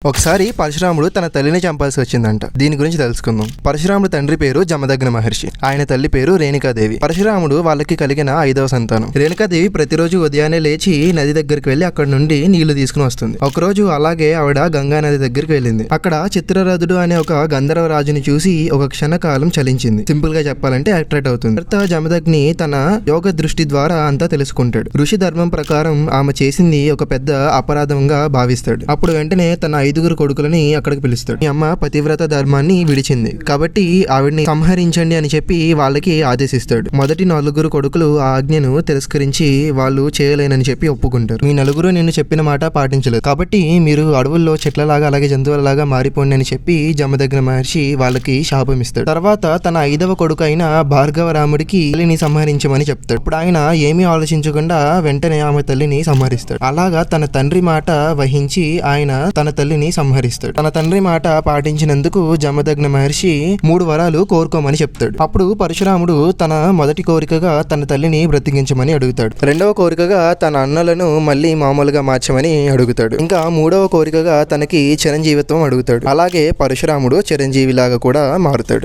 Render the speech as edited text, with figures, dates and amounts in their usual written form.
ఒకసారి పరశురాముడు తన తల్లిని చంపాల్సి వచ్చిందంట. దీని గురించి తెలుసుకుందాం. పరశురాముడు తండ్రి పేరు జమదగ్ని మహర్షి, ఆయన తల్లి పేరు రేణుకాదేవి. పరశురాముడు వాళ్ళకి కలిగిన 5వ సంతానం. రేణుకాదేవి ప్రతిరోజు ఉదయాన్నే లేచి నది దగ్గరికి వెళ్లి అక్కడ నుండి నీళ్లు తీసుకుని వస్తుంది. ఒకరోజు అలాగే ఆవిడ గంగా నది దగ్గరికి వెళ్ళింది. అక్కడ చిత్రరథుడు అనే ఒక గంధర్వ రాజుని చూసి ఒక క్షణకాలం చలించింది. సింపుల్ గా చెప్పాలంటే అట్రాక్ట్ అవుతుంది. భర్త జమదగ్ని తన యోగ దృష్టి ద్వారా అంతా తెలుసుకుంటాడు. ఋషి ధర్మం ప్రకారం ఆమె చేసింది ఒక పెద్ద అపరాధంగా భావిస్తాడు. అప్పుడు వెంటనే తన 5గురు కొడుకులని అక్కడికి పిలుస్తాడు. మీ అమ్మ పతివ్రత ధర్మాన్ని విడిచింది కాబట్టి ఆవిడ్ని సంహరించండి అని చెప్పి వాళ్ళకి ఆదేశిస్తాడు. మొదటి 4 కొడుకులు ఆ ఆజ్ఞను తిరస్కరించి వాళ్ళు చేయలేనని చెప్పి ఒప్పుకుంటారు. మీ 4 నేను చెప్పిన మాట పాటించలేదు కాబట్టి మీరు అడవుల్లో చెట్లలాగా అలాగే జంతువులలాగా మారిపోండి అని చెప్పి జమదగ్ని మహర్షి వాళ్ళకి శాపం ఇస్తాడు. తర్వాత తన 5వ కొడుకు అయిన భార్గవరాముడికి తల్లిని సంహరించమని చెప్తాడు. ఇప్పుడు ఆయన ఏమీ ఆలోచించకుండా వెంటనే ఆమె తల్లిని సంహరిస్తాడు. అలాగా తన తండ్రి మాట వహించి ఆయన తన తల్లిని సంహరిస్తాడు. తన తండ్రి మాట పాటించినందుకు జమదగ్ని మహర్షి 3 వరాలు కోరుకోమని చెప్తాడు. అప్పుడు పరశురాముడు తన మొదటి కోరికగా తన తల్లిని బ్రతికించమని అడుగుతాడు. 2వ కోరికగా తన అన్నలను మళ్ళీ మామూలుగా మార్చమని అడుగుతాడు. ఇంకా 3వ కోరికగా తనకి చిరంజీవిత్వం అడుగుతాడు. అలాగే పరశురాముడు చిరంజీవిలాగా కూడా మారుతాడు.